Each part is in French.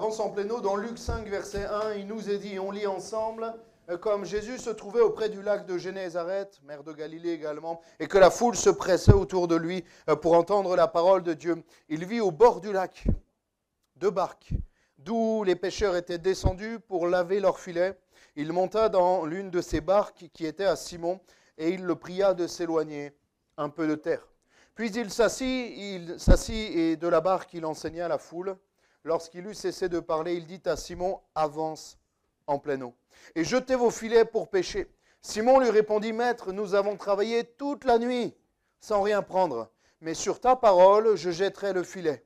avance en pleine eau. Dans Luc 5, verset 1, il nous est dit, on lit ensemble, comme Jésus se trouvait auprès du lac de Génézareth, mer de Galilée également, et que la foule se pressait autour de lui pour entendre la parole de Dieu, il vit au bord du lac 2 barques, d'où les pêcheurs étaient descendus pour laver leurs filets. Il monta dans l'une de ces barques qui était à Simon, et il le pria de s'éloigner un peu de terre. Puis il s'assit et de la barque il enseigna la foule. Lorsqu'il eut cessé de parler, il dit à Simon, avance en pleine eau et jetez vos filets pour pêcher. Simon lui répondit, Maître, nous avons travaillé toute la nuit sans rien prendre, mais sur ta parole, je jetterai le filet.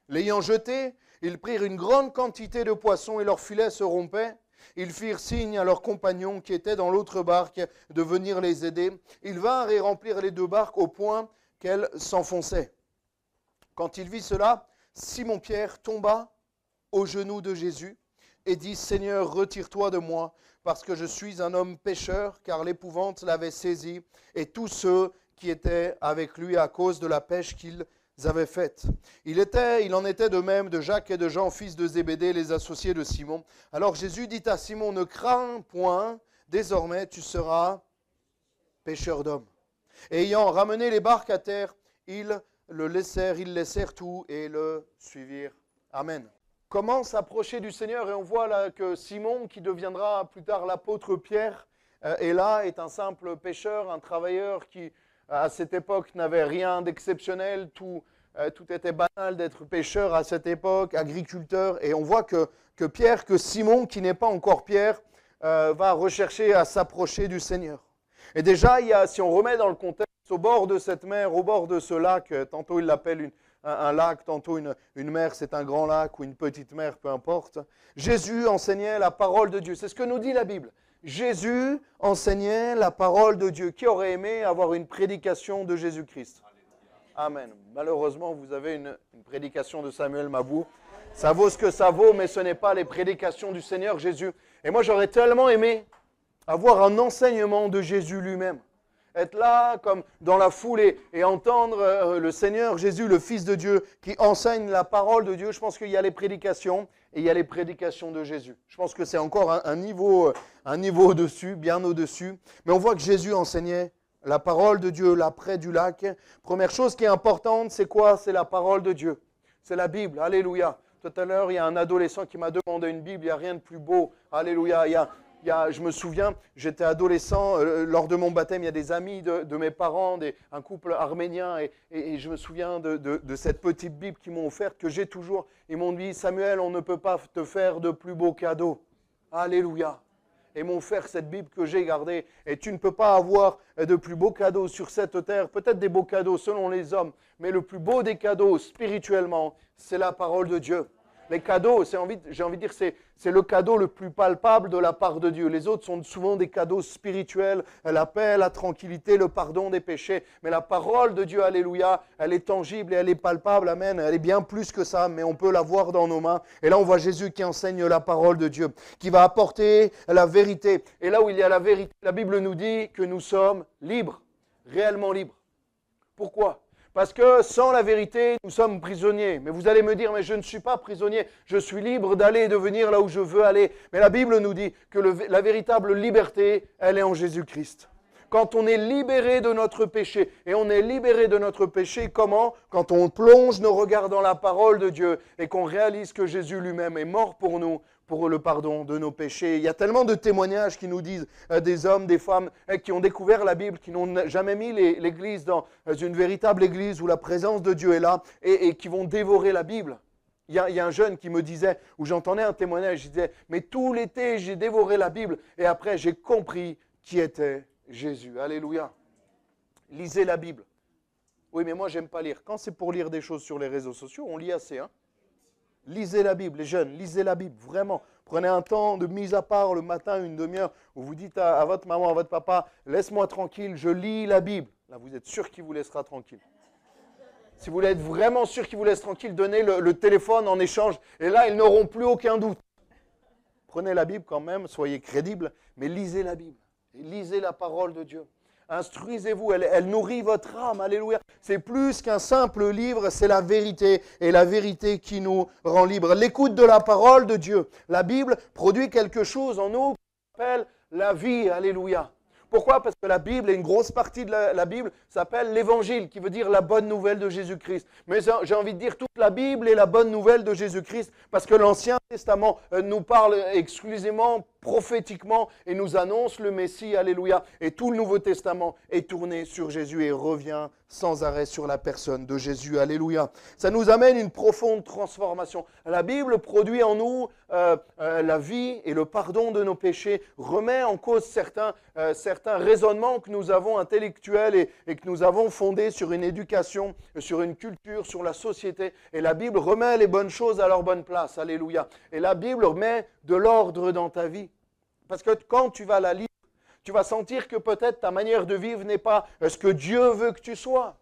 L'ayant jeté, ils prirent une grande quantité de poissons et leurs filets se rompaient. Ils firent signe à leurs compagnons qui étaient dans l'autre barque de venir les aider. Ils vinrent et remplirent les 2 barques au point qu'elles s'enfonçaient. Quand il vit cela, Simon-Pierre tomba aux genoux de Jésus et dit, Seigneur, retire-toi de moi, parce que je suis un homme pécheur, car l'épouvante l'avait saisi, et tous ceux qui étaient avec lui à cause de la pêche qu'ils avaient faite. Il en était de même de Jacques et de Jean, fils de Zébédée, les associés de Simon. Alors Jésus dit à Simon, ne crains point, désormais tu seras pêcheur d'hommes. Et ayant ramené les barques à terre, ils laissèrent tout et le suivirent. Amen. Comment s'approcher du Seigneur? Et on voit là que Simon, qui deviendra plus tard l'apôtre Pierre, est un simple pêcheur, un travailleur qui, à cette époque, n'avait rien d'exceptionnel. Tout était banal d'être pêcheur à cette époque, agriculteur. Et on voit que Simon, qui n'est pas encore Pierre, va rechercher à s'approcher du Seigneur. Et déjà, si on remet dans le contexte, au bord de cette mer, au bord de ce lac, tantôt il l'appelle un lac, tantôt une mer, c'est un grand lac ou une petite mer, peu importe. Jésus enseignait la parole de Dieu. C'est ce que nous dit la Bible. Jésus enseignait la parole de Dieu. Qui aurait aimé avoir une prédication de Jésus-Christ? Amen. Malheureusement, vous avez une prédication de Samuel Mabou. Ça vaut ce que ça vaut, mais ce n'est pas les prédications du Seigneur Jésus. Et moi, j'aurais tellement aimé avoir un enseignement de Jésus lui-même. Être là, comme dans la foule, et entendre le Seigneur Jésus, le Fils de Dieu, qui enseigne la parole de Dieu. Je pense qu'il y a les prédications, et il y a les prédications de Jésus. Je pense que c'est encore un niveau au-dessus, bien au-dessus. Mais on voit que Jésus enseignait la parole de Dieu là près du lac. Première chose qui est importante, c'est quoi? C'est la parole de Dieu. C'est la Bible. Alléluia. Tout à l'heure, il y a un adolescent qui m'a demandé une Bible. Il n'y a rien de plus beau. Alléluia. Je me souviens, j'étais adolescent, lors de mon baptême, il y a des amis de mes parents, un couple arménien, et je me souviens de cette petite Bible qu'ils m'ont offerte, que j'ai toujours. Ils m'ont dit, Samuel, on ne peut pas te faire de plus beaux cadeaux. Alléluia. Et m'ont offert cette Bible que j'ai gardée. Et tu ne peux pas avoir de plus beaux cadeaux sur cette terre, peut-être des beaux cadeaux selon les hommes, mais le plus beau des cadeaux spirituellement, c'est la parole de Dieu. Les cadeaux, j'ai envie de dire, c'est le cadeau le plus palpable de la part de Dieu. Les autres sont souvent des cadeaux spirituels, la paix, la tranquillité, le pardon des péchés. Mais la parole de Dieu, alléluia, elle est tangible et elle est palpable, amen. Elle est bien plus que ça, mais on peut la voir dans nos mains. Et là, on voit Jésus qui enseigne la parole de Dieu, qui va apporter la vérité. Et là où il y a la vérité, la Bible nous dit que nous sommes libres, réellement libres. Pourquoi ? Parce que sans la vérité, nous sommes prisonniers. Mais vous allez me dire, mais je ne suis pas prisonnier. Je suis libre d'aller et de venir là où je veux aller. Mais la Bible nous dit que la véritable liberté, elle est en Jésus-Christ. Quand on est libéré de notre péché, et on est libéré de notre péché, comment? Quand on plonge nos regards dans la parole de Dieu et qu'on réalise que Jésus lui-même est mort pour nous, pour le pardon de nos péchés. Il y a tellement de témoignages qui nous disent des hommes, des femmes qui ont découvert la Bible, qui n'ont jamais mis l'Église dans une véritable Église où la présence de Dieu est là et qui vont dévorer la Bible. Il y a un jeune qui me disait, où j'entendais un témoignage, il disait, mais tout l'été j'ai dévoré la Bible et après j'ai compris qui était Jésus. Alléluia. Lisez la Bible. Oui, mais moi j'aime pas lire. Quand c'est pour lire des choses sur les réseaux sociaux, on lit assez, hein. Lisez la Bible, les jeunes, lisez la Bible, vraiment. Prenez un temps de mise à part le matin, une demi-heure, où vous dites à votre maman, à votre papa, laisse-moi tranquille, je lis la Bible. Là, vous êtes sûr qu'il vous laissera tranquille. Si vous voulez être vraiment sûr qu'il vous laisse tranquille, donnez le téléphone en échange, et là, ils n'auront plus aucun doute. Prenez la Bible quand même, soyez crédibles, mais lisez la Bible, et lisez la parole de Dieu. Instruisez-vous, elle nourrit votre âme. Alléluia. C'est plus qu'un simple livre, c'est la vérité. Et la vérité qui nous rend libres. L'écoute de la parole de Dieu. La Bible produit quelque chose en nous qu'on appelle la vie. Alléluia. Pourquoi? Parce que la Bible, et une grosse partie de la Bible s'appelle l'Évangile, qui veut dire la bonne nouvelle de Jésus-Christ. Mais j'ai envie de dire toute la Bible est la bonne nouvelle de Jésus-Christ, parce que l'Ancien Testament nous parle exclusivement, prophétiquement, et nous annonce le Messie, alléluia. Et tout le Nouveau Testament est tourné sur Jésus et revient sans arrêt sur la personne de Jésus, alléluia. Ça nous amène une profonde transformation. La Bible produit en nous la vie et le pardon de nos péchés, remet en cause certains raisonnements que nous avons intellectuels et que nous avons fondés sur une éducation, sur une culture, sur la société. Et la Bible remet les bonnes choses à leur bonne place, alléluia. Et la Bible remet de l'ordre dans ta vie. Parce que quand tu vas la lire, tu vas sentir que peut-être ta manière de vivre n'est pas ce que Dieu veut que tu sois.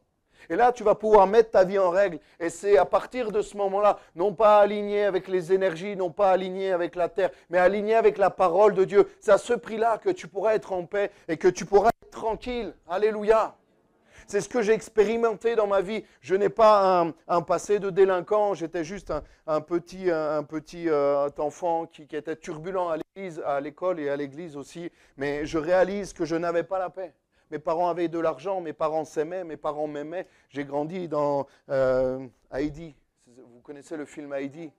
Et là, tu vas pouvoir mettre ta vie en règle. Et c'est à partir de ce moment-là, non pas aligné avec les énergies, non pas aligné avec la terre, mais aligné avec la parole de Dieu. C'est à ce prix-là que tu pourras être en paix et que tu pourras être tranquille. Alléluia. C'est ce que j'ai expérimenté dans ma vie. Je n'ai pas un passé de délinquant. J'étais juste un petit enfant qui était turbulent à l'école et à l'église aussi. Mais je réalise que je n'avais pas la paix. Mes parents avaient de l'argent, mes parents s'aimaient, mes parents m'aimaient. J'ai grandi dans Heidi. Vous connaissez le film Heidi?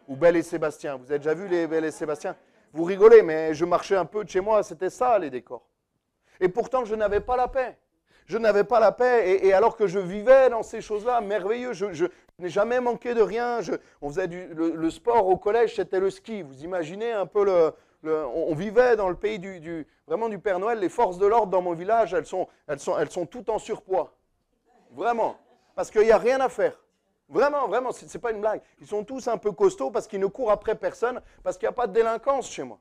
Ou Belle et Sébastien. Vous avez déjà vu les Belle et Sébastien? Vous rigolez, mais je marchais un peu de chez moi. C'était ça, les décors. Et pourtant, je n'avais pas la paix. Je n'avais pas la paix, et alors que je vivais dans ces choses-là, merveilleux, je n'ai jamais manqué de rien. On faisait le sport au collège, c'était le ski. Vous imaginez un peu on vivait dans le pays vraiment du Père Noël. Les forces de l'ordre dans mon village, elles sont toutes en surpoids. Vraiment. Parce qu'il n'y a rien à faire. Vraiment, vraiment, ce n'est pas une blague. Ils sont tous un peu costauds parce qu'ils ne courent après personne, parce qu'il n'y a pas de délinquance chez moi.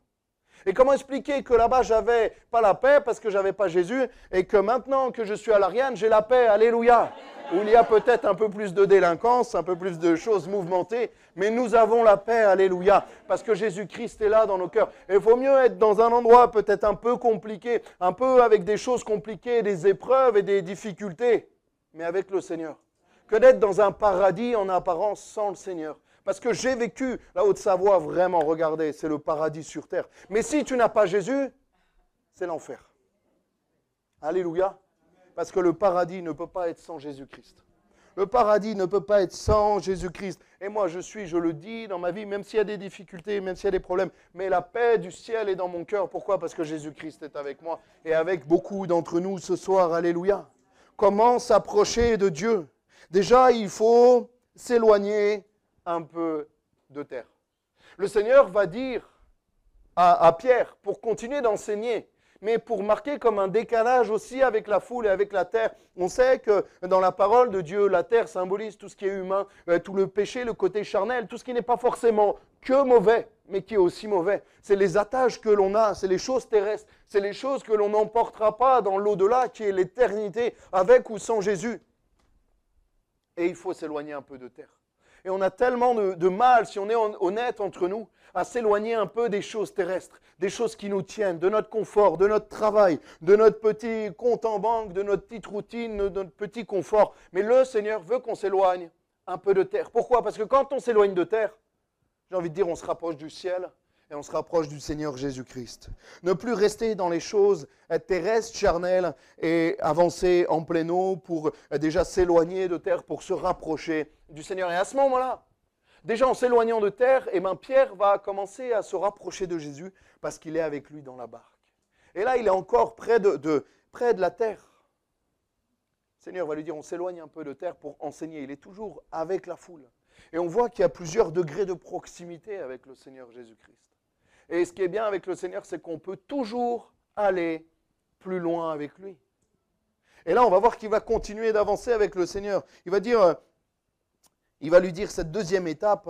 Et comment expliquer que là-bas, j'avais pas la paix parce que j'avais pas Jésus et que maintenant que je suis à l'Ariane, j'ai la paix, alléluia. Où il y a peut-être un peu plus de délinquance, un peu plus de choses mouvementées, mais nous avons la paix, alléluia, parce que Jésus-Christ est là dans nos cœurs. Et il vaut mieux être dans un endroit peut-être un peu compliqué, un peu avec des choses compliquées, des épreuves et des difficultés, mais avec le Seigneur, que d'être dans un paradis en apparence sans le Seigneur. Parce que j'ai vécu la Haute-Savoie, vraiment, regardez, c'est le paradis sur terre. Mais si tu n'as pas Jésus, c'est l'enfer. Alléluia. Parce que le paradis ne peut pas être sans Jésus-Christ. Le paradis ne peut pas être sans Jésus-Christ. Et moi, je le dis dans ma vie, même s'il y a des difficultés, même s'il y a des problèmes, mais la paix du ciel est dans mon cœur. Pourquoi? Parce que Jésus-Christ est avec moi et avec beaucoup d'entre nous ce soir. Alléluia. Comment s'approcher de Dieu? Déjà, il faut s'éloigner un peu de terre. Le Seigneur va dire à Pierre, pour continuer d'enseigner, mais pour marquer comme un décalage aussi avec la foule et avec la terre. On sait que dans la parole de Dieu, la terre symbolise tout ce qui est humain, tout le péché, le côté charnel, tout ce qui n'est pas forcément que mauvais, mais qui est aussi mauvais. C'est les attaches que l'on a, c'est les choses terrestres, c'est les choses que l'on n'emportera pas dans l'au-delà, qui est l'éternité, avec ou sans Jésus. Et il faut s'éloigner un peu de terre. Et on a tellement de mal, si on est honnête entre nous, à s'éloigner un peu des choses terrestres, des choses qui nous tiennent, de notre confort, de notre travail, de notre petit compte en banque, de notre petite routine, de notre petit confort. Mais le Seigneur veut qu'on s'éloigne un peu de terre. Pourquoi? Parce que quand on s'éloigne de terre, j'ai envie de dire, on se rapproche du ciel et on se rapproche du Seigneur Jésus-Christ. Ne plus rester dans les choses terrestres, charnelles, et avancer en plein eau pour déjà s'éloigner de terre, pour se rapprocher du Seigneur. Et à ce moment-là, déjà en s'éloignant de terre, Pierre va commencer à se rapprocher de Jésus parce qu'il est avec lui dans la barque. Et là, il est encore près de la terre. Le Seigneur va lui dire, on s'éloigne un peu de terre pour enseigner. Il est toujours avec la foule. Et on voit qu'il y a plusieurs degrés de proximité avec le Seigneur Jésus-Christ. Et ce qui est bien avec le Seigneur, c'est qu'on peut toujours aller plus loin avec lui. Et là, on va voir qu'il va continuer d'avancer avec le Seigneur. Il va lui dire cette deuxième étape,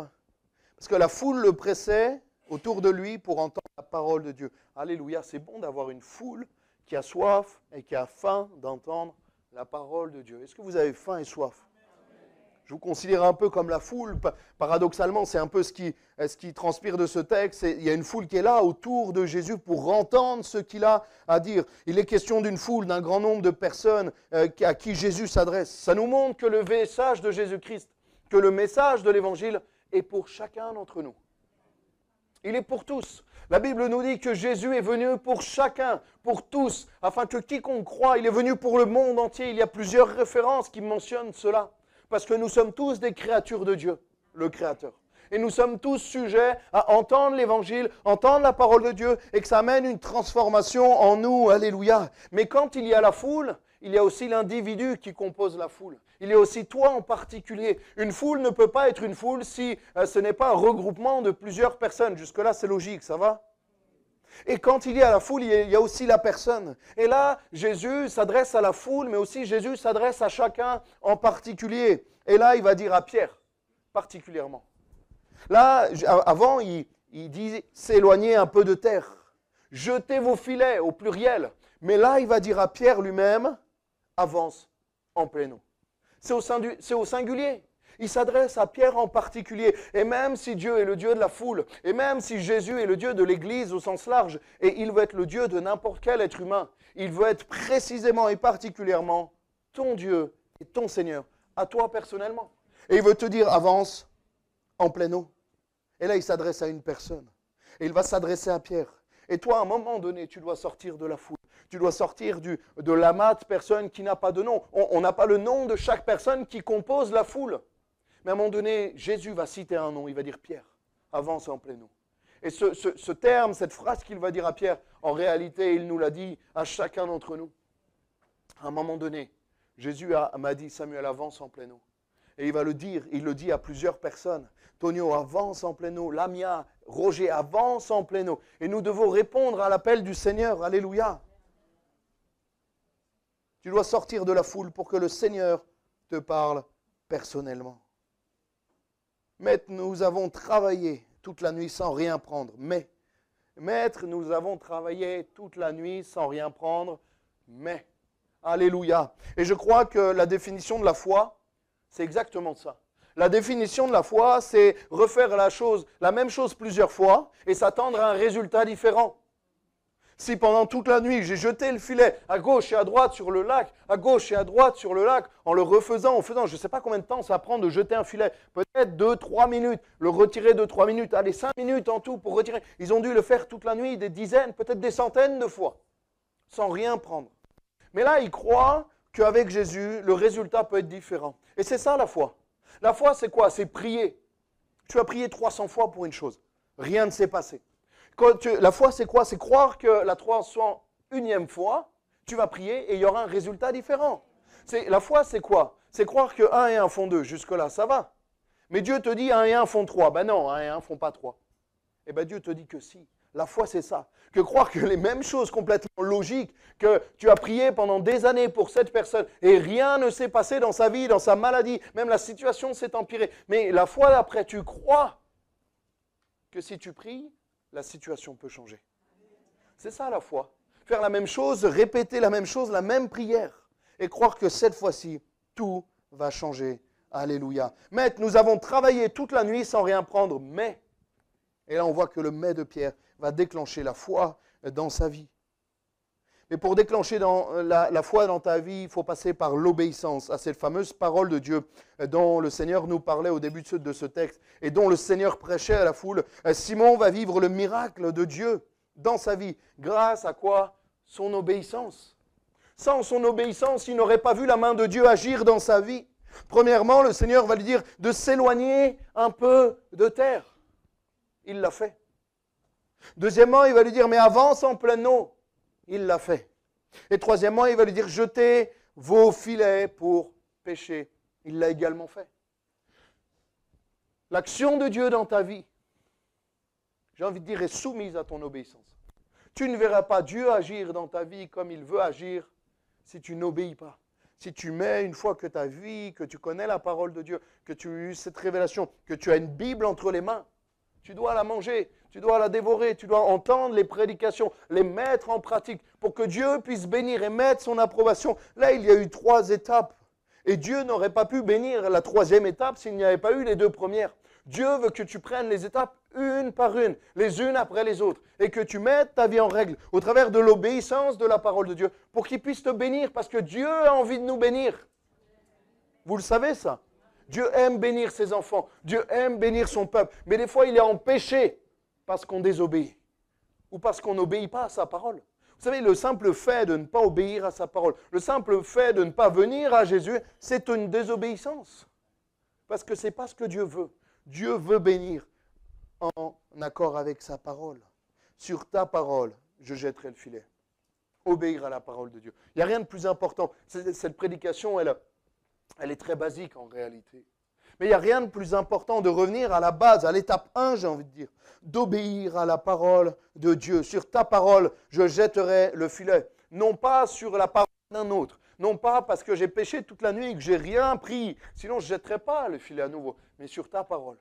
parce que la foule le pressait autour de lui pour entendre la parole de Dieu. Alléluia, c'est bon d'avoir une foule qui a soif et qui a faim d'entendre la parole de Dieu. Est-ce que vous avez faim et soif? Je vous considère un peu comme la foule. Paradoxalement, c'est un peu ce qui transpire de ce texte. Il y a une foule qui est là autour de Jésus pour entendre ce qu'il a à dire. Il est question d'une foule, d'un grand nombre de personnes à qui Jésus s'adresse. Ça nous montre que le message de Jésus-Christ, que le message de l'Évangile est pour chacun d'entre nous. Il est pour tous. La Bible nous dit que Jésus est venu pour chacun, pour tous, afin que quiconque croit, il est venu pour le monde entier. Il y a plusieurs références qui mentionnent cela. Parce que nous sommes tous des créatures de Dieu, le Créateur. Et nous sommes tous sujets à entendre l'Évangile, entendre la parole de Dieu, et que ça amène une transformation en nous. Alléluia. Mais quand il y a la foule, il y a aussi l'individu qui compose la foule. Il y a aussi toi en particulier. Une foule ne peut pas être une foule si ce n'est pas un regroupement de plusieurs personnes. Jusque-là, c'est logique, ça va ? Et quand il y a la foule, il y a aussi la personne. Et là, Jésus s'adresse à la foule, mais aussi Jésus s'adresse à chacun en particulier. Et là, il va dire à Pierre, particulièrement. Là, avant, il dit s'éloigner un peu de terre. Jetez vos filets au pluriel. Mais là, il va dire à Pierre lui-même, avance en pleine eau. C'est au singulier. Il s'adresse à Pierre en particulier. Et même si Dieu est le Dieu de la foule, et même si Jésus est le Dieu de l'Église au sens large, et il veut être le Dieu de n'importe quel être humain, il veut être précisément et particulièrement ton Dieu et ton Seigneur, à toi personnellement. Et il veut te dire, avance en pleine eau. Et là, il s'adresse à une personne. Et il va s'adresser à Pierre. Et toi, à un moment donné, tu dois sortir de la foule. Tu dois sortir de l'amas de personnes qui n'a pas de nom. On n'a pas le nom de chaque personne qui compose la foule. Mais à un moment donné, Jésus va citer un nom, il va dire Pierre, avance en pleine eau. Et ce terme, cette phrase qu'il va dire à Pierre, en réalité, il nous l'a dit à chacun d'entre nous. À un moment donné, Jésus m'a dit, Samuel, avance en pleine eau. Et il va le dire, il le dit à plusieurs personnes. Tonio, avance en pleine eau. Lamia, Roger, avance en pleine eau. Et nous devons répondre à l'appel du Seigneur. Alléluia. Tu dois sortir de la foule pour que le Seigneur te parle personnellement. Maître, nous avons travaillé toute la nuit sans rien prendre. Maître, nous avons travaillé toute la nuit sans rien prendre. Mais, alléluia. Et je crois que la définition de la foi, c'est exactement ça. La définition de la foi, c'est refaire la même chose plusieurs fois et s'attendre à un résultat différent. Si pendant toute la nuit, j'ai jeté le filet à gauche et à droite sur le lac, à gauche et à droite sur le lac, en le refaisant, je ne sais pas combien de temps ça prend de jeter un filet, peut-être 2-3 minutes, le retirer 2-3 minutes, allez 5 minutes en tout pour retirer. Ils ont dû le faire toute la nuit, des dizaines, peut-être des centaines de fois, sans rien prendre. Mais là, ils croient qu'avec Jésus, le résultat peut être différent. Et c'est ça la foi. La foi, c'est quoi? C'est prier. Tu as prié 300 fois pour une chose. Rien ne s'est passé. La foi, c'est quoi? C'est croire que la 301e fois, tu vas prier et il y aura un résultat différent. La foi, c'est quoi? C'est croire que 1 et 1 font 2. Jusque-là, ça va. Mais Dieu te dit 1 et 1 font 3. Ben non, 1 et 1 font pas 3. Eh bien, Dieu te dit que si. La foi, c'est ça. Que croire que les mêmes choses complètement logiques, que tu as prié pendant des années pour cette personne et rien ne s'est passé dans sa vie, dans sa maladie, même la situation s'est empirée. Mais la fois d'après, tu crois que si tu pries, la situation peut changer. C'est ça la foi. Faire la même chose, répéter la même chose, la même prière. Et croire que cette fois-ci, tout va changer. Alléluia. Maître, nous avons travaillé toute la nuit sans rien prendre, mais... Et là, on voit que le mais de Pierre va déclencher la foi dans sa vie. Mais pour déclencher la foi dans ta vie, il faut passer par l'obéissance à cette fameuse parole de Dieu dont le Seigneur nous parlait au début de ce texte et dont le Seigneur prêchait à la foule. Simon va vivre le miracle de Dieu dans sa vie. Grâce à quoi? Son obéissance. Sans son obéissance, il n'aurait pas vu la main de Dieu agir dans sa vie. Premièrement, le Seigneur va lui dire de s'éloigner un peu de terre. Il l'a fait. Deuxièmement, il va lui dire, mais avance en pleine eau. Il l'a fait. Et troisièmement, il va lui dire, jetez vos filets pour pêcher. Il l'a également fait. L'action de Dieu dans ta vie, j'ai envie de dire, est soumise à ton obéissance. Tu ne verras pas Dieu agir dans ta vie comme il veut agir si tu n'obéis pas. Si tu mets, une fois que ta vie, que tu connais la parole de Dieu, que tu as eu cette révélation, que tu as une Bible entre les mains, tu dois la manger, tu dois la dévorer, tu dois entendre les prédications, les mettre en pratique pour que Dieu puisse bénir et mettre son approbation. Là, il y a eu 3 étapes. Et Dieu n'aurait pas pu bénir la troisième étape s'il n'y avait pas eu les deux premières. Dieu veut que tu prennes les étapes une par une, les unes après les autres, et que tu mettes ta vie en règle au travers de l'obéissance de la parole de Dieu, pour qu'il puisse te bénir, parce que Dieu a envie de nous bénir. Vous le savez ça? Dieu aime bénir ses enfants, Dieu aime bénir son peuple, mais des fois il est en péché parce qu'on désobéit, ou parce qu'on n'obéit pas à sa parole. Vous savez, le simple fait de ne pas obéir à sa parole, le simple fait de ne pas venir à Jésus, c'est une désobéissance. Parce que ce n'est pas ce que Dieu veut. Dieu veut bénir en accord avec sa parole. Sur ta parole, je jetterai le filet. Obéir à la parole de Dieu. Il n'y a rien de plus important. Cette prédication, elle est très basique en réalité. Mais il n'y a rien de plus important de revenir à la base, à l'étape 1, j'ai envie de dire, d'obéir à la parole de Dieu. Sur ta parole, je jetterai le filet. Non pas sur la parole d'un autre. Non pas parce que j'ai péché toute la nuit et que je n'ai rien pris. Sinon, je ne jetterai pas le filet à nouveau. Mais sur ta parole.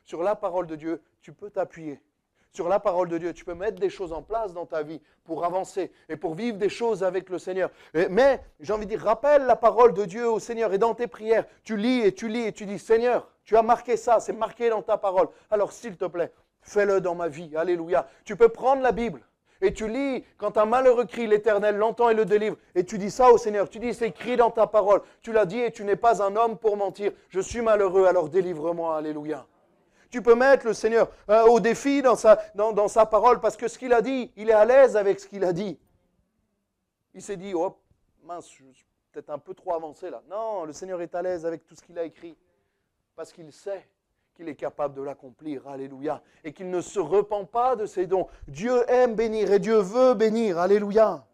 Sur la parole de Dieu, tu peux t'appuyer. Sur la parole de Dieu, tu peux mettre des choses en place dans ta vie pour avancer et pour vivre des choses avec le Seigneur. Mais, j'ai envie de dire, rappelle la parole de Dieu au Seigneur et dans tes prières, tu lis et tu dis, Seigneur, tu as marqué ça, c'est marqué dans ta parole. Alors, s'il te plaît, fais-le dans ma vie. Alléluia. Tu peux prendre la Bible et tu lis, quand un malheureux crie, l'Éternel l'entend et le délivre. Et tu dis ça au Seigneur, tu dis, c'est écrit dans ta parole. Tu l'as dit et tu n'es pas un homme pour mentir. Je suis malheureux, alors délivre-moi. Alléluia. Tu peux mettre le Seigneur au défi dans sa parole parce que ce qu'il a dit, il est à l'aise avec ce qu'il a dit. Il s'est dit, oh mince, je suis peut-être un peu trop avancé là. Non, le Seigneur est à l'aise avec tout ce qu'il a écrit parce qu'il sait qu'il est capable de l'accomplir. Alléluia. Et qu'il ne se repent pas de ses dons. Dieu aime bénir et Dieu veut bénir. Alléluia.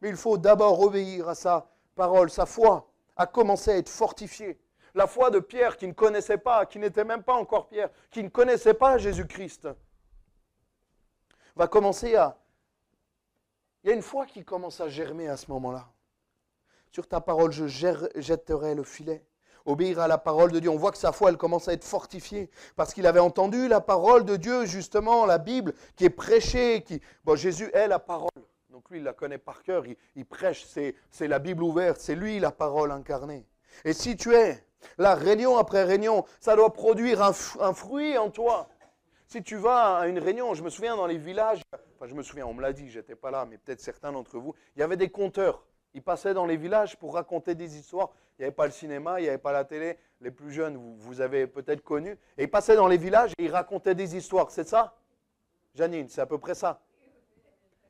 Mais il faut d'abord obéir à sa parole. Sa foi a commencé à être fortifiée. La foi de Pierre qui ne connaissait pas, qui n'était même pas encore Pierre, qui ne connaissait pas Jésus-Christ, va commencer à... Il y a une foi qui commence à germer à ce moment-là. Sur ta parole, je jetterai le filet. Obéir à la parole de Dieu. On voit que sa foi, elle commence à être fortifiée parce qu'il avait entendu la parole de Dieu, justement, la Bible, qui est prêchée. Bon, Jésus est la parole. Donc lui, il la connaît par cœur, il prêche, c'est la Bible ouverte, c'est lui la parole incarnée. Et si tu es... Là, réunion après réunion, ça doit produire un fruit en toi. Si tu vas à une réunion, je me souviens dans les villages, on me l'a dit, je n'étais pas là, mais peut-être certains d'entre vous, il y avait des conteurs. Ils passaient dans les villages pour raconter des histoires. Il n'y avait pas le cinéma, il n'y avait pas la télé. Les plus jeunes, vous avez peut-être connu. Et ils passaient dans les villages et ils racontaient des histoires. C'est ça, Janine? C'est à peu près ça.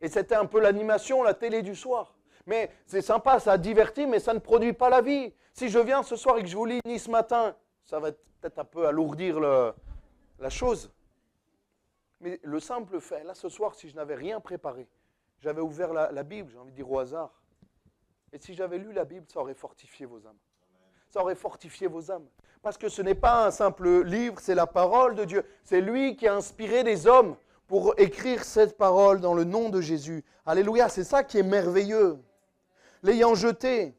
Et c'était un peu l'animation, la télé du soir. Mais c'est sympa, ça divertit, mais ça ne produit pas la vie. Si je viens ce soir et que je vous lis ni ce matin, ça va peut-être un peu alourdir la chose. Mais le simple fait, là ce soir, si je n'avais rien préparé, j'avais ouvert la Bible, j'ai envie de dire au hasard. Et si j'avais lu la Bible, ça aurait fortifié vos âmes. Ça aurait fortifié vos âmes. Parce que ce n'est pas un simple livre, c'est la parole de Dieu. C'est lui qui a inspiré des hommes pour écrire cette parole dans le nom de Jésus. Alléluia, c'est ça qui est merveilleux. L'ayant jeté,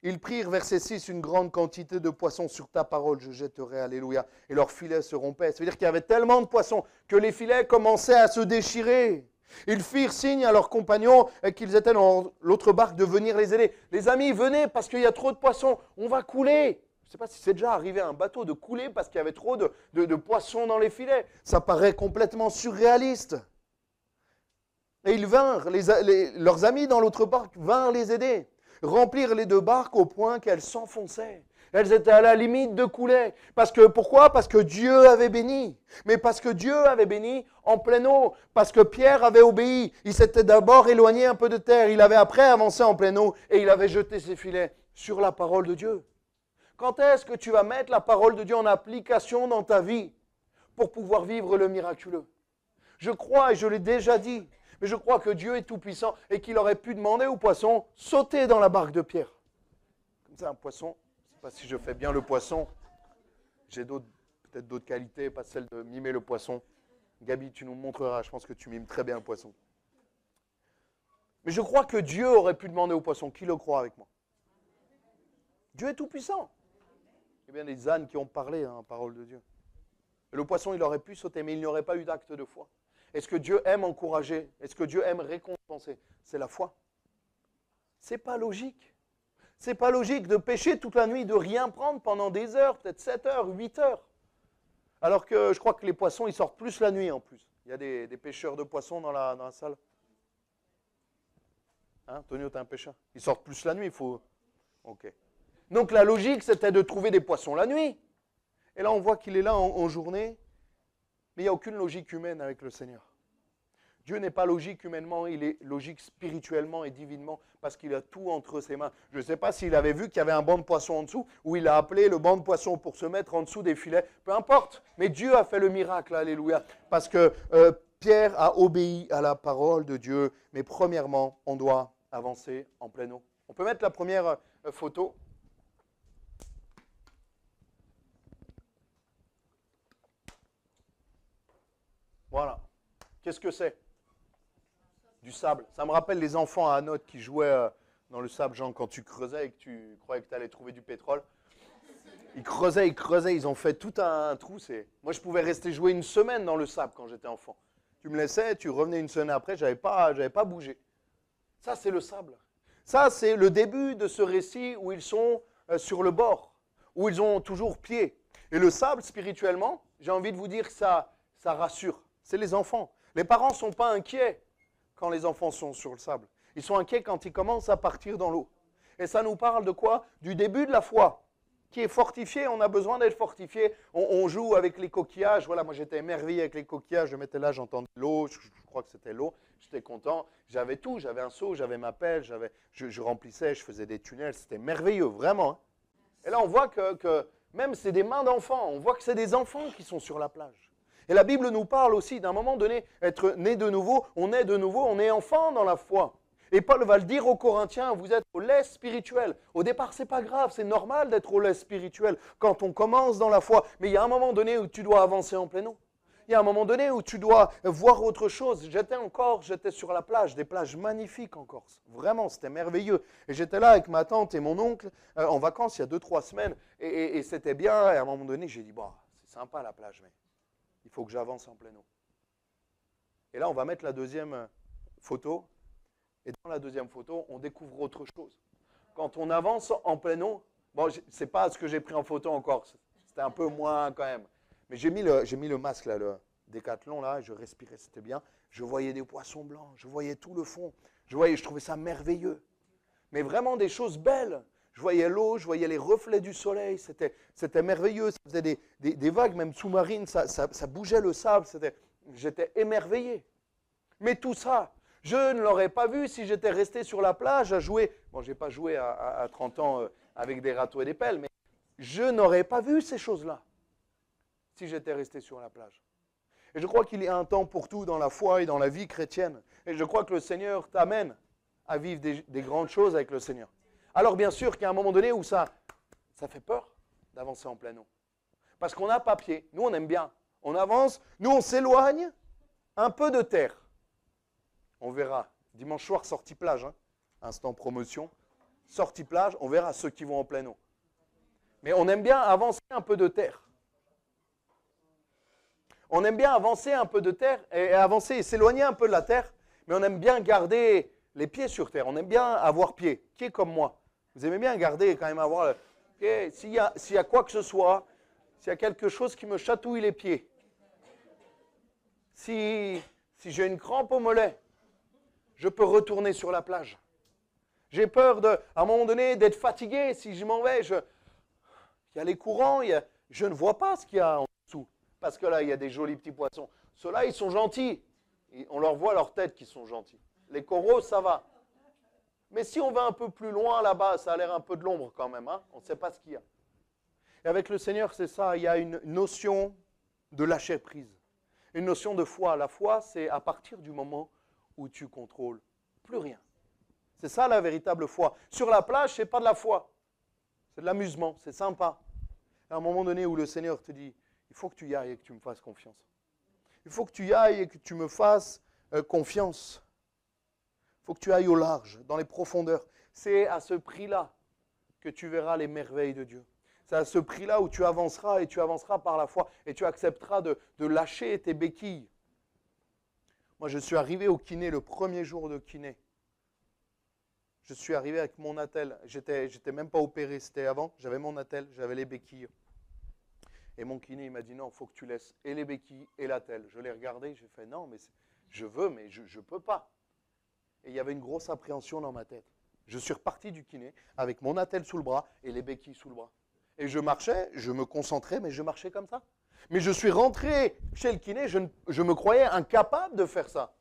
ils prirent, verset 6, une grande quantité de poissons. Sur ta parole, je jetterai, alléluia. Et leurs filets se rompaient. Ça veut dire qu'il y avait tellement de poissons que les filets commençaient à se déchirer. Ils firent signe à leurs compagnons qu'ils étaient dans l'autre barque de venir les aider. Les amis, venez parce qu'il y a trop de poissons. On va couler. Je ne sais pas si c'est déjà arrivé à un bateau de couler parce qu'il y avait trop de poissons dans les filets. Ça paraît complètement surréaliste. Et ils vinrent, leurs amis dans l'autre barque vinrent les aider, remplir les deux barques au point qu'elles s'enfonçaient. Elles étaient à la limite de couler. Pourquoi? Parce que Dieu avait béni. Mais parce que Dieu avait béni en pleine eau. Parce que Pierre avait obéi. Il s'était d'abord éloigné un peu de terre. Il avait après avancé en pleine eau et il avait jeté ses filets sur la parole de Dieu. Quand est-ce que tu vas mettre la parole de Dieu en application dans ta vie pour pouvoir vivre le miraculeux? Je crois, et je l'ai déjà dit, mais je crois que Dieu est tout-puissant et qu'il aurait pu demander au poisson, sautez dans la barque de Pierre. Comme ça, un poisson, je ne sais pas si je fais bien le poisson, j'ai peut-être d'autres qualités, pas celle de mimer le poisson. Gabi, tu nous montreras, je pense que tu mimes très bien le poisson. Mais je crois que Dieu aurait pu demander au poisson, qui le croit avec moi? Dieu est tout-puissant. Il y a bien des ânes qui ont parlé, la parole de Dieu. Et le poisson, il aurait pu sauter, mais il n'y aurait pas eu d'acte de foi. Est-ce que Dieu aime encourager? Est-ce que Dieu aime récompenser? C'est la foi. Ce n'est pas logique. C'est pas logique de pêcher toute la nuit, de rien prendre pendant des heures, peut-être 7 heures, 8 heures. Alors que je crois que les poissons, ils sortent plus la nuit en plus. Il y a des pêcheurs de poissons dans la salle. Hein, Tonio, t'es un pêcheur? Ils sortent plus la nuit, il faut... Ok. Donc la logique, c'était de trouver des poissons la nuit. Et là, on voit qu'il est là en journée, mais il n'y a aucune logique humaine avec le Seigneur. Dieu n'est pas logique humainement, il est logique spirituellement et divinement, parce qu'il a tout entre ses mains. Je ne sais pas s'il avait vu qu'il y avait un banc de poissons en dessous, ou il a appelé le banc de poissons pour se mettre en dessous des filets, peu importe. Mais Dieu a fait le miracle, alléluia, parce que Pierre a obéi à la parole de Dieu. Mais premièrement, on doit avancer en pleine eau. On peut mettre la première photo. Voilà. Qu'est-ce que c'est? Du sable. Ça me rappelle les enfants à Anote qui jouaient dans le sable, genre quand tu creusais et que tu croyais que tu allais trouver du pétrole. Ils creusaient, ils ont fait tout un trou. Moi, je pouvais rester jouer une semaine dans le sable quand j'étais enfant. Tu me laissais, tu revenais une semaine après, j'avais pas bougé. Ça, c'est le sable. Ça, c'est le début de ce récit où ils sont sur le bord, où ils ont toujours pied. Et le sable, spirituellement, j'ai envie de vous dire que ça rassure. C'est les enfants. Les parents ne sont pas inquiets quand les enfants sont sur le sable. Ils sont inquiets quand ils commencent à partir dans l'eau. Et ça nous parle de quoi? Du début de la foi, qui est fortifié. On a besoin d'être fortifié. On joue avec les coquillages. Voilà, moi j'étais émerveillé avec les coquillages. Je mettais là, j'entendais l'eau. Je crois que c'était l'eau. J'étais content. J'avais tout. J'avais un seau, j'avais ma pelle. Je remplissais, je faisais des tunnels. C'était merveilleux, vraiment. Hein. Et là, on voit que même c'est des mains d'enfants. On voit que c'est des enfants qui sont sur la plage. Et la Bible nous parle aussi d'un moment donné, être né de nouveau, on est enfant dans la foi. Et Paul va le dire aux Corinthiens, vous êtes au lait spirituel. Au départ, c'est pas grave, c'est normal d'être au lait spirituel quand on commence dans la foi. Mais il y a un moment donné où tu dois avancer en pleine eau. Il y a un moment donné où tu dois voir autre chose. J'étais sur la plage, des plages magnifiques en Corse. Vraiment, c'était merveilleux. Et j'étais là avec ma tante et mon oncle en vacances il y a 2-3 semaines. Et c'était bien. Et à un moment donné, j'ai dit, bah, c'est sympa la plage, mais il faut que j'avance en pleine eau. Et là, on va mettre la deuxième photo. Et dans la deuxième photo, on découvre autre chose. Quand on avance en pleine eau, bon, ce n'est pas ce que j'ai pris en photo encore. C'était un peu moins quand même. Mais j'ai mis le masque, là, le Décathlon, là, je respirais, c'était bien. Je voyais des poissons blancs, je voyais tout le fond. Je trouvais ça merveilleux. Mais vraiment des choses belles. Je voyais l'eau, je voyais les reflets du soleil, c'était merveilleux. Ça faisait des vagues, même sous-marines, ça bougeait le sable. J'étais émerveillé. Mais tout ça, je ne l'aurais pas vu si j'étais resté sur la plage à jouer. Bon, je n'ai pas joué à 30 ans avec des râteaux et des pelles, mais je n'aurais pas vu ces choses-là si j'étais resté sur la plage. Et je crois qu'il y a un temps pour tout dans la foi et dans la vie chrétienne. Et je crois que le Seigneur t'amène à vivre des grandes choses avec le Seigneur. Alors bien sûr qu'il y a un moment donné où ça fait peur d'avancer en pleine eau. Parce qu'on n'a pas pied. Nous, on aime bien. On avance, nous, on s'éloigne un peu de terre. On verra. Dimanche soir, sortie plage. Hein. Instant promotion. Sortie plage, on verra ceux qui vont en pleine eau. Mais on aime bien avancer un peu de terre. On aime bien avancer un peu de terre et avancer et s'éloigner un peu de la terre. Mais on aime bien garder les pieds sur terre. On aime bien avoir pied. Qui est comme moi? Vous aimez bien garder quand même avoir... S'il y a quoi que ce soit, s'il y a quelque chose qui me chatouille les pieds, si j'ai une crampe au mollet, je peux retourner sur la plage. J'ai peur, à un moment donné, d'être fatigué. Si je m'en vais, il y a les courants, je ne vois pas ce qu'il y a en dessous. Parce que là, il y a des jolis petits poissons. Ceux-là, ils sont gentils. On leur voit leur tête qu'ils sont gentils. Les coraux, ça va. Mais si on va un peu plus loin là-bas, ça a l'air un peu de l'ombre quand même. Hein, on ne sait pas ce qu'il y a. Et avec le Seigneur, c'est ça. Il y a une notion de lâcher prise. Une notion de foi. La foi, c'est à partir du moment où tu contrôles plus rien. C'est ça la véritable foi. Sur la plage, ce n'est pas de la foi. C'est de l'amusement, c'est sympa. À un moment donné où le Seigneur te dit, il faut que tu y ailles et que tu me fasses confiance. Il faut que tu y ailles et que tu me fasses confiance. Il faut que tu ailles au large, dans les profondeurs. C'est à ce prix-là que tu verras les merveilles de Dieu. C'est à ce prix-là où tu avanceras et tu avanceras par la foi et tu accepteras de lâcher tes béquilles. Moi, je suis arrivé au kiné le premier jour de kiné. Je suis arrivé avec mon attelle. J'étais même pas opéré, c'était avant. J'avais mon attelle, j'avais les béquilles. Et mon kiné, il m'a dit non, il faut que tu laisses et les béquilles et l'attelle. Je l'ai regardé, j'ai fait non, mais je veux, mais je ne peux pas. Et il y avait une grosse appréhension dans ma tête. Je suis reparti du kiné avec mon attelle sous le bras et les béquilles sous le bras. Et je marchais, je me concentrais, mais je marchais comme ça. Mais je suis rentré chez le kiné, je me croyais incapable de faire ça.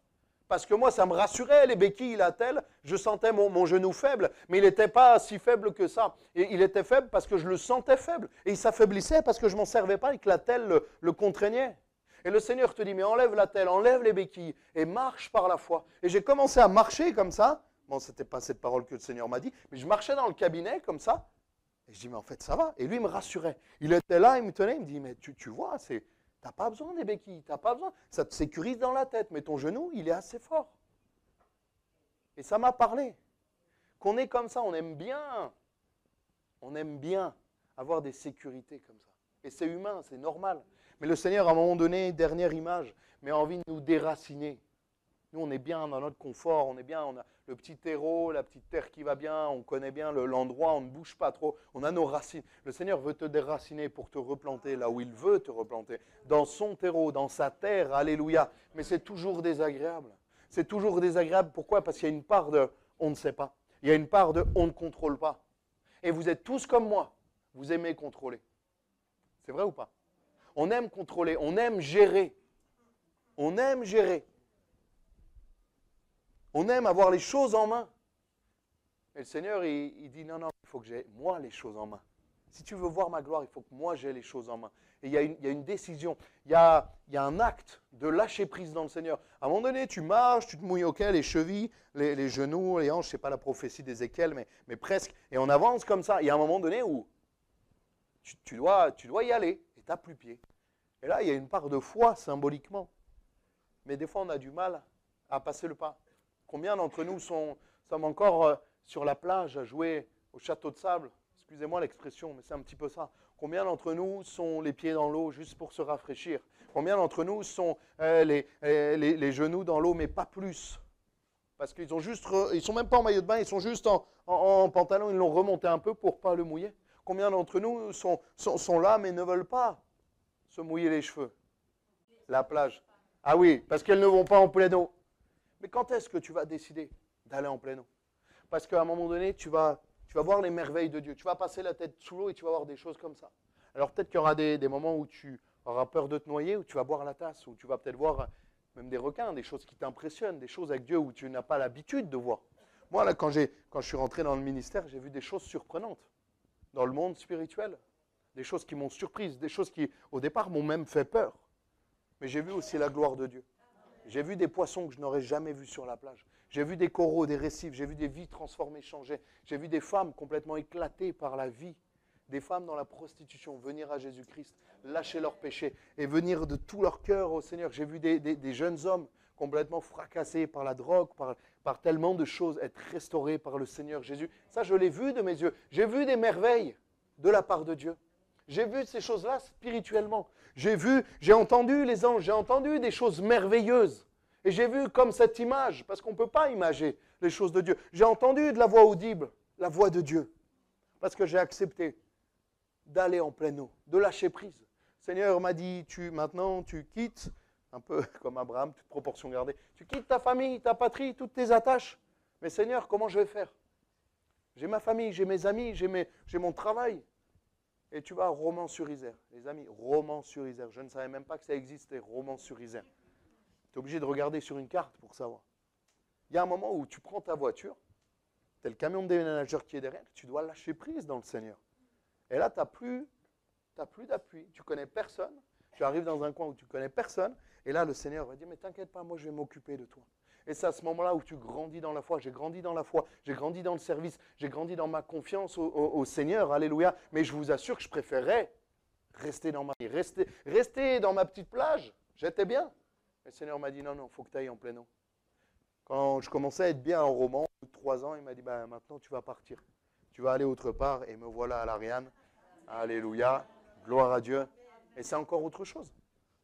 Parce que moi, ça me rassurait, les béquilles, l'attelle, je sentais mon genou faible, mais il n'était pas si faible que ça. Et il était faible parce que je le sentais faible. Et il s'affaiblissait parce que je ne m'en servais pas et que l'attelle le contraignait. Et le Seigneur te dit, mais enlève l'attelle, enlève les béquilles et marche par la foi. Et j'ai commencé à marcher comme ça. Bon, ce n'était pas cette parole que le Seigneur m'a dit, mais je marchais dans le cabinet comme ça. Et je dis, mais en fait, ça va. Et lui, il me rassurait. Il était là, il me tenait, il me dit, mais tu vois, tu n'as pas besoin des béquilles, tu n'as pas besoin. Ça te sécurise dans la tête, mais ton genou, il est assez fort. Et ça m'a parlé. Qu'on est comme ça, on aime bien avoir des sécurités comme ça. Et c'est humain, c'est normal. Mais le Seigneur, à un moment donné, dernière image, mais a envie de nous déraciner. Nous, on est bien dans notre confort, on est bien, on a le petit terreau, la petite terre qui va bien, on connaît bien l'endroit, on ne bouge pas trop, on a nos racines. Le Seigneur veut te déraciner pour te replanter là où il veut te replanter, dans son terreau, dans sa terre, alléluia. Mais c'est toujours désagréable. C'est toujours désagréable, pourquoi? Parce qu'il y a une part de on ne sait pas, il y a une part de on ne contrôle pas. Et vous êtes tous comme moi, vous aimez contrôler. C'est vrai ou pas? On aime contrôler, on aime gérer. On aime gérer. On aime avoir les choses en main. Et le Seigneur, il dit, non, il faut que j'ai moi les choses en main. Si tu veux voir ma gloire, il faut que moi j'ai les choses en main. Et il y a une décision, il y a un acte de lâcher prise dans le Seigneur. À un moment donné, tu marches, tu te mouilles les chevilles, les genoux, les hanches, je ne sais pas la prophétie d'Ézéchiel, mais presque. Et on avance comme ça. Il y a un moment donné où tu dois y aller et tu n'as plus pied. Et là, il y a une part de foi symboliquement. Mais des fois, on a du mal à passer le pas. Combien d'entre nous sommes encore sur la plage à jouer au château de sable? Excusez-moi l'expression, mais c'est un petit peu ça. Combien d'entre nous sont les pieds dans l'eau juste pour se rafraîchir? Combien d'entre nous sont les genoux dans l'eau, mais pas plus? Parce qu'ils ils sont même pas en maillot de bain, ils sont juste en pantalon, ils l'ont remonté un peu pour ne pas le mouiller. Combien d'entre nous sont là, mais ne veulent pas se mouiller les cheveux? La plage. Ah oui, parce qu'elles ne vont pas en pleine eau. Mais quand est-ce que tu vas décider d'aller en pleine eau? Parce qu'à un moment donné, tu vas voir les merveilles de Dieu. Tu vas passer la tête sous l'eau et tu vas voir des choses comme ça. Alors peut-être qu'il y aura des moments où tu auras peur de te noyer, où tu vas boire la tasse, où tu vas peut-être voir même des requins, des choses qui t'impressionnent, des choses avec Dieu où tu n'as pas l'habitude de voir. Moi, là, quand je suis rentré dans le ministère, j'ai vu des choses surprenantes dans le monde spirituel. Des choses qui m'ont surprise, des choses qui, au départ, m'ont même fait peur. Mais j'ai vu aussi la gloire de Dieu. J'ai vu des poissons que je n'aurais jamais vus sur la plage. J'ai vu des coraux, des récifs. J'ai vu des vies transformées, changées. J'ai vu des femmes complètement éclatées par la vie. Des femmes dans la prostitution venir à Jésus-Christ, lâcher leurs péchés et venir de tout leur cœur au Seigneur. J'ai vu des jeunes hommes complètement fracassés par la drogue, par tellement de choses, être restaurés par le Seigneur Jésus. Ça, je l'ai vu de mes yeux. J'ai vu des merveilles de la part de Dieu. J'ai vu ces choses-là spirituellement. J'ai entendu les anges, j'ai entendu des choses merveilleuses. Et j'ai vu comme cette image, parce qu'on ne peut pas imager les choses de Dieu. J'ai entendu de la voix audible, la voix de Dieu. Parce que j'ai accepté d'aller en pleine eau, de lâcher prise. Le Seigneur m'a dit, maintenant tu quittes, un peu comme Abraham, toute proportion gardée, tu quittes ta famille, ta patrie, toutes tes attaches. Mais Seigneur, comment je vais faire? J'ai ma famille, j'ai mes amis, j'ai mon travail. Et tu vas à Romans-sur-Isère. Les amis, Romans-sur-Isère. Je ne savais même pas que ça existait, Romans-sur-Isère. Tu es obligé de regarder sur une carte pour savoir. Il y a un moment où tu prends ta voiture, tu as le camion de déménageur qui est derrière, tu dois lâcher prise dans le Seigneur. Et là, tu n'as plus d'appui. Tu ne connais personne. Tu arrives dans un coin où tu ne connais personne. Et là, le Seigneur va dire, mais t'inquiète pas, moi je vais m'occuper de toi. Et c'est à ce moment-là où tu grandis dans la foi. J'ai grandi dans la foi, j'ai grandi dans le service, j'ai grandi dans ma confiance au Seigneur, alléluia. Mais je vous assure que je préférais rester dans ma petite plage. J'étais bien. Et le Seigneur m'a dit, non, il faut que tu ailles en pleine eau. Quand je commençais à être bien en Roman, au bout de 3 ans, il m'a dit, maintenant tu vas partir. Tu vas aller autre part et me voilà à l'Ariane. Alléluia, gloire à Dieu. Et c'est encore autre chose.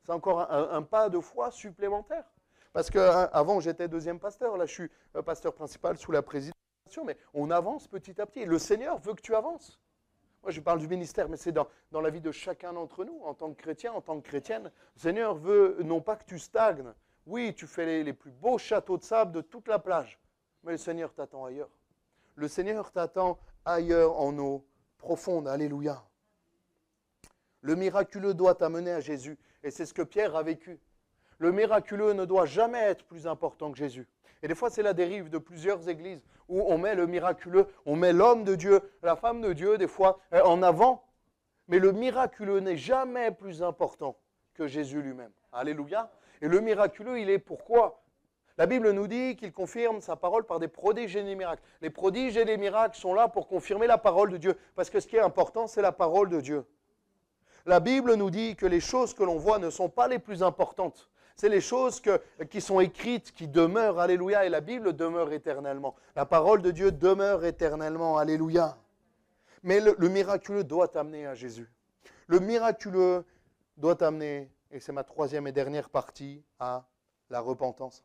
C'est encore un pas de foi supplémentaire. Parce qu'avant, j'étais deuxième pasteur. Là, je suis pasteur principal sous la présidence. mais on avance petit à petit. Le Seigneur veut que tu avances. Moi, je parle du ministère, mais c'est dans la vie de chacun d'entre nous, en tant que chrétien, en tant que chrétienne. Le Seigneur veut non pas que tu stagnes. Oui, tu fais les plus beaux châteaux de sable de toute la plage, mais le Seigneur t'attend ailleurs. Le Seigneur t'attend ailleurs en eau profonde. Alléluia. Le miraculeux doit t'amener à Jésus, et c'est ce que Pierre a vécu. Le miraculeux ne doit jamais être plus important que Jésus. Et des fois, c'est la dérive de plusieurs églises où on met le miraculeux, on met l'homme de Dieu, la femme de Dieu, des fois, en avant. Mais le miraculeux n'est jamais plus important que Jésus lui-même. Alléluia. Et le miraculeux, il est pourquoi? La Bible nous dit qu'il confirme sa parole par des prodiges et des miracles. Les prodiges et les miracles sont là pour confirmer la parole de Dieu. Parce que ce qui est important, c'est la parole de Dieu. La Bible nous dit que les choses que l'on voit ne sont pas les plus importantes. C'est les choses qui sont écrites, qui demeurent, alléluia, et la Bible demeure éternellement. La parole de Dieu demeure éternellement, alléluia. Mais le miraculeux doit t'amener à Jésus. Le miraculeux doit t'amener, et c'est ma troisième et dernière partie, à la repentance.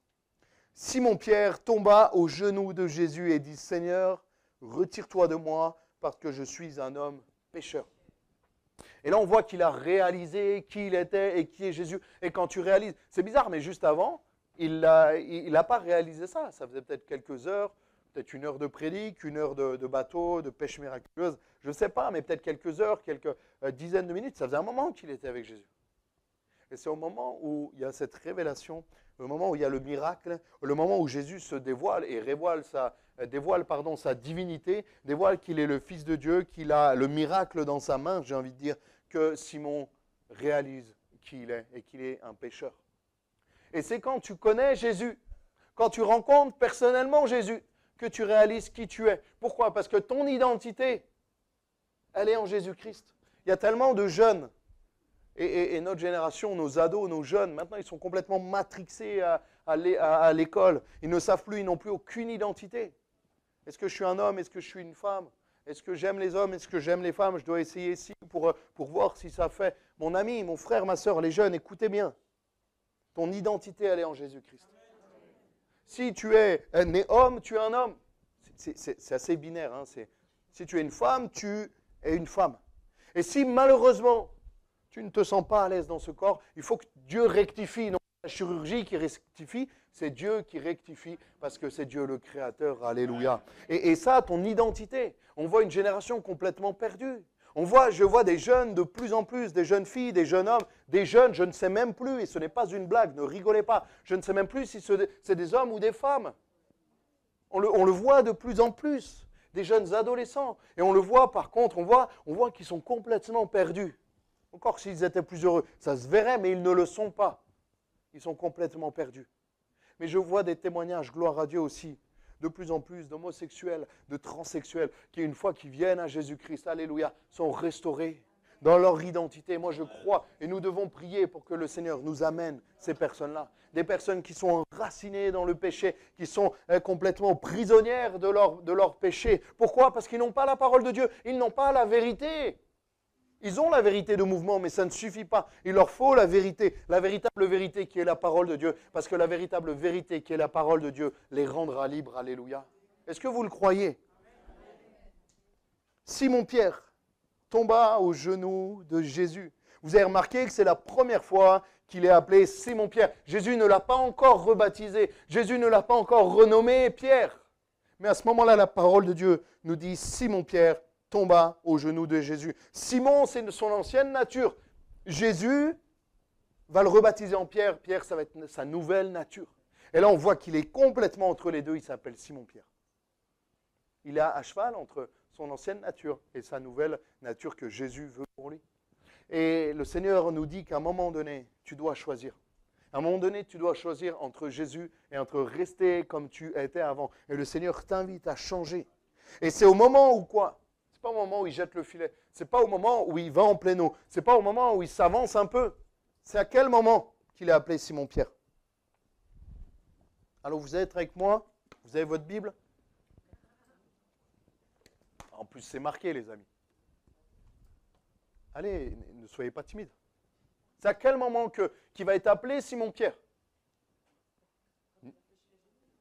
Simon-Pierre tomba aux genoux de Jésus et dit, « Seigneur, retire-toi de moi, parce que je suis un homme pécheur. » Et là, on voit qu'il a réalisé qui il était et qui est Jésus. Et quand tu réalises, c'est bizarre, mais juste avant, il n'a pas réalisé ça. Ça faisait peut-être quelques heures, peut-être une heure de prédique, une heure de bateau, de pêche miraculeuse. Je ne sais pas, mais peut-être quelques heures, quelques dizaines de minutes. Ça faisait un moment qu'il était avec Jésus. Et c'est au moment où il y a cette révélation, le moment où il y a le miracle, le moment où Jésus se dévoile et dévoile sa divinité, dévoile qu'il est le Fils de Dieu, qu'il a le miracle dans sa main, j'ai envie de dire, que Simon réalise qui il est et qu'il est un pécheur. Et c'est quand tu connais Jésus, quand tu rencontres personnellement Jésus, que tu réalises qui tu es. Pourquoi? Parce que ton identité, elle est en Jésus-Christ. Il y a tellement de jeunes, et notre génération, nos ados, nos jeunes, maintenant ils sont complètement matrixés à l'école. Ils ne savent plus, ils n'ont plus aucune identité. Est-ce que je suis un homme? Est-ce que je suis une femme? Est-ce que j'aime les hommes? Est-ce que j'aime les femmes? Je dois essayer ici pour voir si ça fait. Mon ami, mon frère, ma soeur, les jeunes, écoutez bien. Ton identité, elle est en Jésus-Christ. Si tu es né homme, tu es un homme. C'est assez binaire. Hein? Si tu es une femme, tu es une femme. Et si malheureusement, tu ne te sens pas à l'aise dans ce corps, il faut que Dieu rectifie. Non, la chirurgie qui rectifie, c'est Dieu qui rectifie parce que c'est Dieu le Créateur. Alléluia. Et ça, ton identité. On voit une génération complètement perdue. Je vois des jeunes de plus en plus, des jeunes filles, des jeunes hommes, des jeunes, je ne sais même plus, et ce n'est pas une blague, ne rigolez pas, je ne sais même plus si c'est des hommes ou des femmes. On le voit de plus en plus, des jeunes adolescents. Et on le voit par contre, on voit qu'ils sont complètement perdus. Encore s'ils étaient plus heureux, ça se verrait, mais ils ne le sont pas. Ils sont complètement perdus. Mais je vois des témoignages, gloire à Dieu aussi, de plus en plus d'homosexuels, de transsexuels, qui une fois qu'ils viennent à Jésus-Christ, alléluia, sont restaurés dans leur identité. Moi je crois, et nous devons prier pour que le Seigneur nous amène ces personnes-là. Des personnes qui sont enracinées dans le péché, qui sont complètement prisonnières de leur péché. Pourquoi? Parce qu'ils n'ont pas la parole de Dieu, ils n'ont pas la vérité. Ils ont la vérité de mouvement, mais ça ne suffit pas. Il leur faut la véritable vérité qui est la parole de Dieu. Parce que la véritable vérité qui est la parole de Dieu les rendra libres. Alléluia. Est-ce que vous le croyez? Simon-Pierre tomba aux genoux de Jésus. Vous avez remarqué que c'est la première fois qu'il est appelé Simon-Pierre. Jésus ne l'a pas encore rebaptisé. Jésus ne l'a pas encore renommé Pierre. Mais à ce moment-là, la parole de Dieu nous dit Simon-Pierre tomba aux genoux de Jésus. Simon, c'est son ancienne nature. Jésus va le rebaptiser en Pierre. Pierre, ça va être sa nouvelle nature. Et là, on voit qu'il est complètement entre les deux. Il s'appelle Simon-Pierre. Il est à cheval entre son ancienne nature et sa nouvelle nature que Jésus veut pour lui. Et le Seigneur nous dit qu'à un moment donné, tu dois choisir. À un moment donné, tu dois choisir entre Jésus et entre rester comme tu étais avant. Et le Seigneur t'invite à changer. Et c'est au moment où quoi? C'est pas au moment où il jette le filet. C'est pas au moment où il va en pleine eau. C'est pas au moment où il s'avance un peu. C'est à quel moment qu'il est appelé Simon-Pierre? Alors vous êtes avec moi? Vous avez votre Bible? En plus, c'est marqué, les amis. Allez, ne soyez pas timides. C'est à quel moment qu'il va être appelé Simon-Pierre?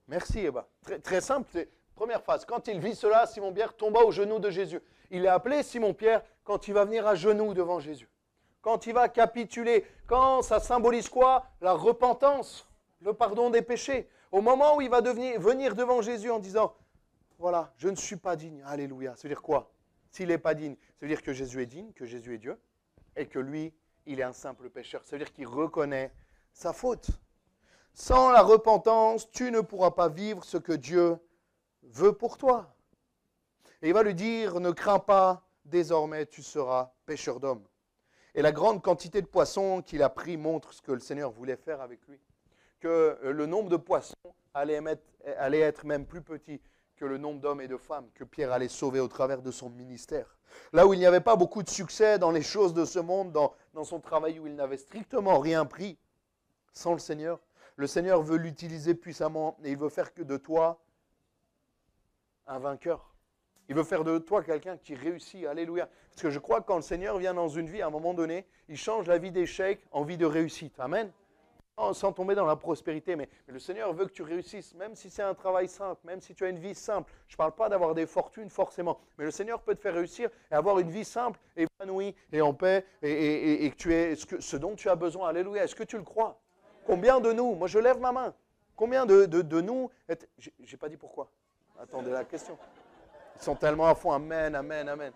Merci, Eva. Très, très simple. Première phase. Quand il vit cela, Simon-Pierre tomba aux genoux de Jésus. Il est appelé Simon-Pierre quand il va venir à genoux devant Jésus. Quand il va capituler. Quand ça symbolise quoi? La repentance, le pardon des péchés. Au moment où il va venir devant Jésus en disant, voilà, je ne suis pas digne. Alléluia. Ça veut dire quoi? S'il n'est pas digne, ça veut dire que Jésus est digne, que Jésus est Dieu, et que lui, il est un simple pécheur. Ça veut dire qu'il reconnaît sa faute. Sans la repentance, tu ne pourras pas vivre ce que Dieu veut pour toi. Et il va lui dire, ne crains pas, désormais tu seras pêcheur d'hommes. Et la grande quantité de poissons qu'il a pris montre ce que le Seigneur voulait faire avec lui. Que le nombre de poissons allait être même plus petit que le nombre d'hommes et de femmes que Pierre allait sauver au travers de son ministère. Là où il n'y avait pas beaucoup de succès dans les choses de ce monde, dans son travail où il n'avait strictement rien pris sans le Seigneur veut l'utiliser puissamment et il veut faire que de toi un vainqueur. Il veut faire de toi quelqu'un qui réussit. Alléluia. Parce que je crois que quand le Seigneur vient dans une vie, à un moment donné, il change la vie d'échec en vie de réussite. Amen. Sans tomber dans la prospérité, mais le Seigneur veut que tu réussisses, même si c'est un travail simple, même si tu as une vie simple. Je ne parle pas d'avoir des fortunes forcément, mais le Seigneur peut te faire réussir et avoir une vie simple, épanouie et en paix, et que tu aies ce dont tu as besoin. Alléluia. Est-ce que tu le crois? Combien de nous, moi je lève ma main, combien de nous, j'ai pas dit pourquoi, attendez la question. Ils sont tellement à fond, amen, amen, amen.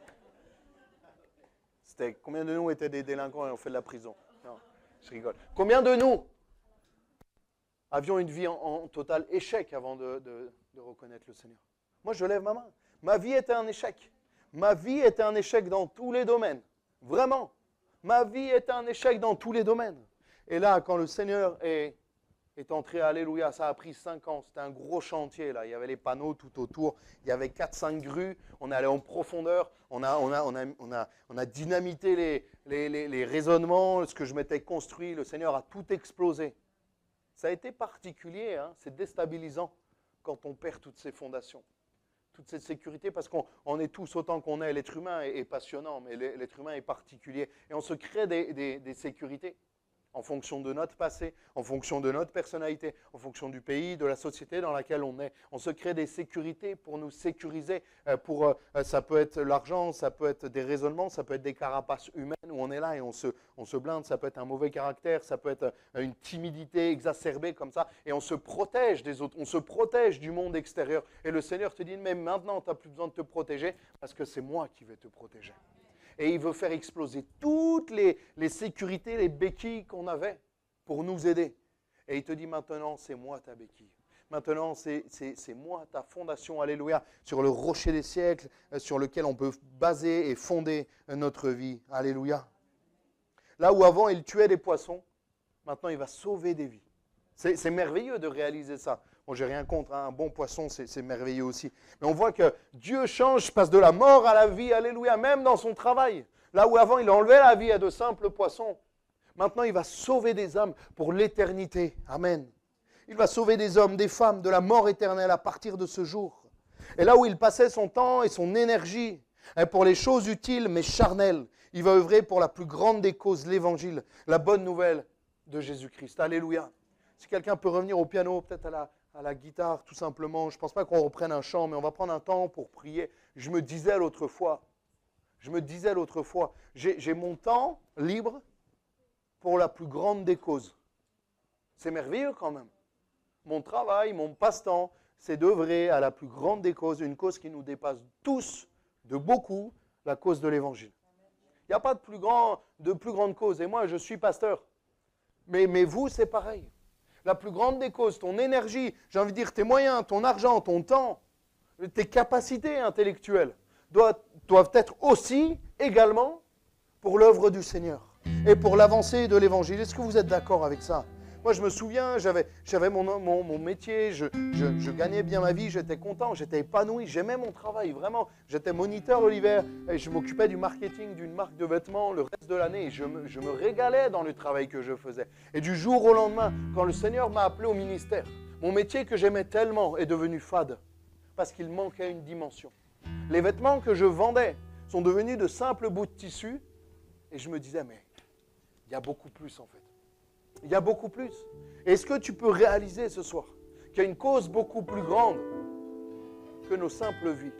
Combien de nous étaient des délinquants et ont fait de la prison? Non, je rigole. Combien de nous avions une vie en total échec avant de reconnaître le Seigneur? Moi, je lève ma main. Ma vie était un échec. Ma vie était un échec dans tous les domaines. Vraiment. Ma vie était un échec dans tous les domaines. Et là, quand le Seigneur est entré, alléluia, ça a pris 5 ans. C'était un gros chantier, là. Il y avait les panneaux tout autour. Il y avait 4-5 grues. On est allé en profondeur. On a dynamité les raisonnements, ce que je m'étais construit. Le Seigneur a tout explosé. Ça a été particulier, hein, c'est déstabilisant quand on perd toutes ces fondations, toute cette sécurité, parce qu'on est tous autant qu'on est. L'être humain est passionnant, mais l'être humain est particulier. Et on se crée des sécurités en fonction de notre passé, en fonction de notre personnalité, en fonction du pays, de la société dans laquelle on est. On se crée des sécurités pour nous sécuriser. Ça peut être l'argent, ça peut être des raisonnements, ça peut être des carapaces humaines où on est là et on se blinde, ça peut être un mauvais caractère, ça peut être une timidité exacerbée comme ça. Et on se protège des autres, on se protège du monde extérieur. Et le Seigneur te dit, mais maintenant, tu n'as plus besoin de te protéger parce que c'est moi qui vais te protéger. Et il veut faire exploser toutes les sécurités, les béquilles qu'on avait pour nous aider. Et il te dit maintenant, c'est moi ta béquille. Maintenant, c'est moi ta fondation, alléluia, sur le rocher des siècles, sur lequel on peut baser et fonder notre vie. Alléluia. Là où avant il tuait des poissons, maintenant il va sauver des vies. C'est merveilleux de réaliser ça. Bon, j'ai rien contre, hein, un bon poisson, c'est merveilleux aussi. Mais on voit que Dieu change, passe de la mort à la vie, alléluia, même dans son travail. Là où avant il enlevait la vie à de simples poissons, maintenant il va sauver des âmes pour l'éternité. Amen. Il va sauver des hommes, des femmes, de la mort éternelle à partir de ce jour. Et là où il passait son temps et son énergie pour les choses utiles mais charnelles, il va œuvrer pour la plus grande des causes, l'évangile, la bonne nouvelle de Jésus-Christ. Alléluia. Si quelqu'un peut revenir au piano, peut-être à la guitare, tout simplement. Je ne pense pas qu'on reprenne un chant, mais on va prendre un temps pour prier. Je me disais l'autre fois, j'ai mon temps libre pour la plus grande des causes. C'est merveilleux quand même. Mon travail, mon passe-temps, c'est d'œuvrer à la plus grande des causes, une cause qui nous dépasse tous de beaucoup, la cause de l'Évangile. Il n'y a pas de plus grande cause. Et moi, je suis pasteur. Mais vous, c'est pareil. La plus grande des causes, ton énergie, j'ai envie de dire tes moyens, ton argent, ton temps, tes capacités intellectuelles doivent être aussi, également, pour l'œuvre du Seigneur et pour l'avancée de l'Évangile. Est-ce que vous êtes d'accord avec ça? Moi, je me souviens, j'avais mon métier, je gagnais bien ma vie, j'étais content, j'étais épanoui, j'aimais mon travail, vraiment. J'étais moniteur l'hiver et je m'occupais du marketing d'une marque de vêtements le reste de l'année. Je me régalais dans le travail que je faisais. Et du jour au lendemain, quand le Seigneur m'a appelé au ministère, mon métier que j'aimais tellement est devenu fade parce qu'il manquait une dimension. Les vêtements que je vendais sont devenus de simples bouts de tissu et je me disais, mais il y a beaucoup plus en fait. Il y a beaucoup plus. Est-ce que tu peux réaliser ce soir qu'il y a une cause beaucoup plus grande que nos simples vies.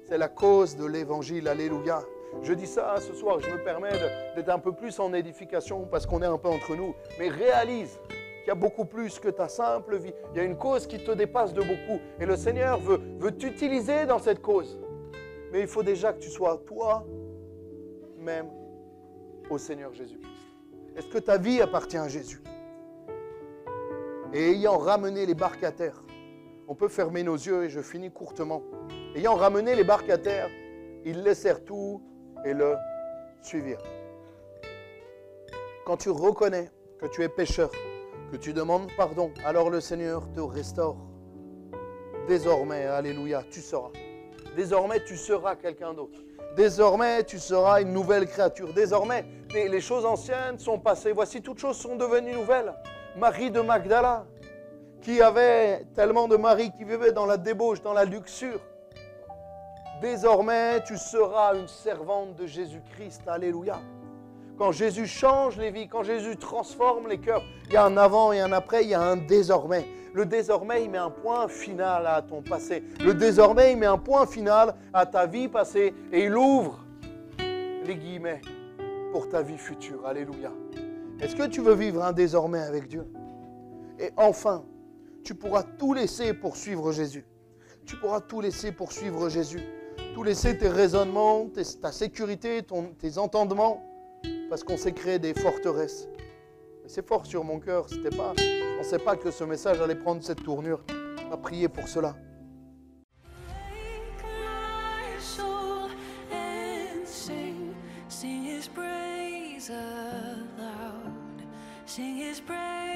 C'est la cause de l'évangile. Alléluia. Je dis ça ce soir, je me permets d'être un peu plus en édification parce qu'on est un peu entre nous. Mais réalise qu'il y a beaucoup plus que ta simple vie. Il y a une cause qui te dépasse de beaucoup. Et le Seigneur veut t'utiliser dans cette cause. Mais il faut déjà que tu sois toi-même au Seigneur Jésus-Christ. Est-ce que ta vie appartient à Jésus? Et ayant ramené les barques à terre, on peut fermer nos yeux et je finis courtement. Ayant ramené les barques à terre, ils laissèrent tout et le suivirent. Quand tu reconnais que tu es pécheur, que tu demandes pardon, alors le Seigneur te restaure. Désormais, alléluia, tu seras. Désormais, tu seras quelqu'un d'autre. Désormais, tu seras une nouvelle créature. Désormais, les choses anciennes sont passées. Voici, toutes choses sont devenues nouvelles. Marie de Magdala, qui avait tellement de maris qui vivaient dans la débauche, dans la luxure. Désormais, tu seras une servante de Jésus-Christ. Alléluia. Quand Jésus change les vies, quand Jésus transforme les cœurs, il y a un avant et un après, il y a un désormais. Le désormais, il met un point final à ton passé. Le désormais, il met un point final à ta vie passée et il ouvre les guillemets pour ta vie future. Alléluia. Est-ce que tu veux vivre un désormais avec Dieu? Et enfin, tu pourras tout laisser pour suivre Jésus. Tu pourras tout laisser pour suivre Jésus. Tout laisser tes raisonnements, ta sécurité, tes entendements, parce qu'on s'est créé des forteresses. Et c'est fort sur mon cœur, je ne pensais pas que ce message allait prendre cette tournure. On va prier pour cela. Sing his praise.